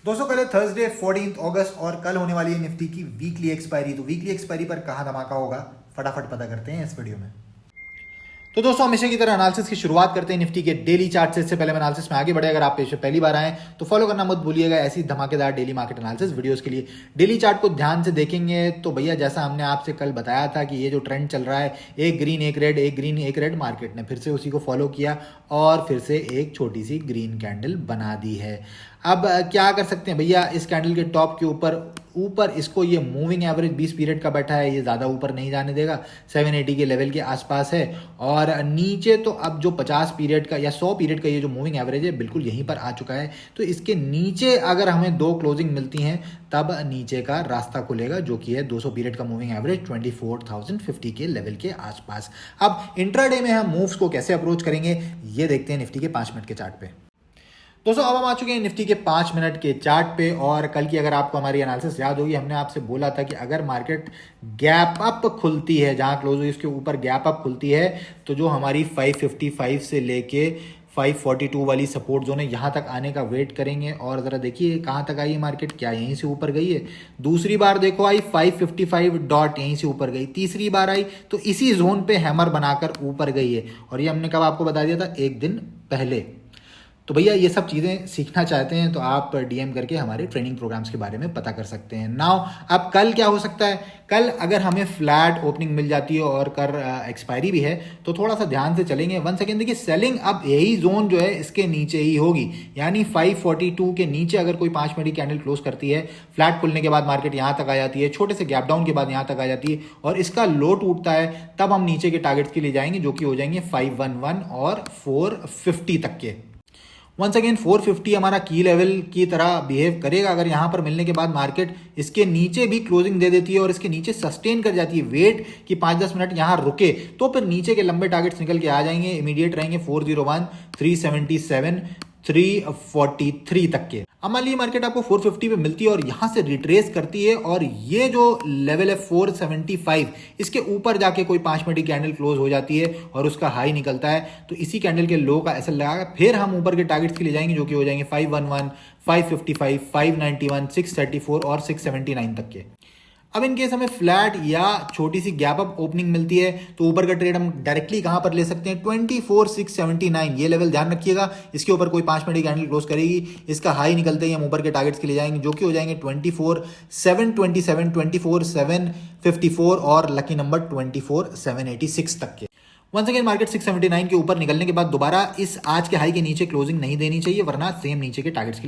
दोस्तों कल है थर्सडे 14 अगस्त और कल होने वाली है निफ्टी की वीकली एक्सपायरी। तो वीकली एक्सपायरी पर कहाँ धमाका होगा फटाफट पता करते हैं इस वीडियो में। तो दोस्तों हमेशा की तरह एनालिसिस की शुरुआत करते हैं निफ्टी के डेली चार्ट से। इससे पहले मैं एनालिसिस में आगे बढ़े, अगर आप पेज पे पहली बार आए तो फॉलो करना मत भूलिएगा ऐसी धमाकेदार डेली मार्केट एनालिसिस वीडियोस के लिए। डेली चार्ट को ध्यान से देखेंगे तो भैया जैसा हमने आपसे कल बताया था कि ये जो ट्रेंड चल रहा है एक ग्रीन एक रेड, एक ग्रीन एक रेड, मार्केट ने फिर से उसी को फॉलो किया और फिर से एक छोटी सी ग्रीन कैंडल बना दी है। अब क्या कर सकते हैं भैया, इस कैंडल के टॉप के ऊपर इसको ये मूविंग एवरेज 20 पीरियड का बैठा है, ये ज़्यादा ऊपर नहीं जाने देगा, 780 के लेवल के आसपास है। और नीचे तो अब जो 50 पीरियड का या 100 पीरियड का ये जो मूविंग एवरेज है बिल्कुल यहीं पर आ चुका है। तो इसके नीचे अगर हमें दो क्लोजिंग मिलती हैं तब नीचे का रास्ता खुलेगा, जो कि है 200 पीरियड का मूविंग एवरेज 24,050 के लेवल के आसपास। अब इंट्राडे में हम मूव्स को कैसे अप्रोच करेंगे ये देखते हैं निफ्टी के 5 मिनट के चार्ट पे। दोस्तों अब हम आ चुके हैं निफ्टी के 5 मिनट के चार्ट पे। और कल की अगर आपको हमारी एनालिसिस याद होगी, हमने आपसे बोला था कि अगर मार्केट गैप अप खुलती है, जहां क्लोज हुई उसके ऊपर गैप अप खुलती है, तो जो हमारी 555 से लेके 542 वाली सपोर्ट जोन है यहाँ तक आने का वेट करेंगे। और ज़रा देखिए कहाँ तक आई है मार्केट, क्या यहीं से ऊपर गई है? दूसरी बार देखो आई 555 डॉट यहीं से ऊपर गई, तीसरी बार आई तो इसी जोन पे हैमर बनाकर ऊपर गई है। और ये हमने कब आपको बता दिया था? एक दिन पहले। तो भैया ये सब चीज़ें सीखना चाहते हैं तो आप डीएम करके हमारे ट्रेनिंग प्रोग्राम्स के बारे में पता कर सकते हैं। नाउ अब कल क्या हो सकता है, कल अगर हमें फ्लैट ओपनिंग मिल जाती है और कर एक्सपायरी भी है तो थोड़ा सा ध्यान से चलेंगे। वन सेकेंड, देखिए सेलिंग अब यही जोन जो है इसके नीचे ही होगी, यानी 542 के नीचे अगर कोई 5 मिनट कैंडल क्लोज करती है, फ्लैट खुलने के बाद मार्केट यहाँ तक आ जाती है, छोटे से गैप डाउन के बाद यहाँ तक आ जाती है और इसका लो टूटता है, तब हम नीचे के टारगेट्स के लिए जाएंगे जो कि हो जाएंगे 511 और 450 तक के। वंस अगेन 450 हमारा की लेवल की तरह बिहेव करेगा। अगर यहाँ पर मिलने के बाद मार्केट इसके नीचे भी क्लोजिंग दे देती है और इसके नीचे सस्टेन कर जाती है, वेट कि 5-10 मिनट यहाँ रुके, तो फिर नीचे के लंबे टारगेट्स निकल के आ जाएंगे, इमीडिएट रहेंगे 401, 377, 343 तक के। अब मान लीजिए मार्केट आपको 450 पे मिलती है और यहां से रिट्रेस करती है और ये जो लेवल है 475, इसके ऊपर जाके कोई 5 मिनट की कैंडल क्लोज हो जाती है और उसका हाई निकलता है, तो इसी कैंडल के लो का एसएल लगाकर फिर हम ऊपर के टारगेट्स के लिए जाएंगे जो कि हो जाएंगे 511, 555, 591, 634 और 679 तक के। अब इन केस हमें फ्लैट या छोटी सी गैप अप ओपनिंग मिलती है तो ऊपर का ट्रेड हम डायरेक्टली कहां पर ले सकते हैं? 24,679, ये लेवल ध्यान रखिएगा। इसके ऊपर कोई 5 मिनट की कैंडल क्लोज करेगी, इसका हाई निकलते ही हम ऊपर के टारगेट्स के लिए जाएंगे जो कि हो जाएंगे 24,727, 24,754 और लकी नंबर 24,786 तक के। वंस अगेन मार्केट 679 के ऊपर निकलने के बाद दोबारा इस आज के हाई के नीचे क्लोजिंग नहीं देनी चाहिए, वरना सेम नीचे के टारगेट्स के लिए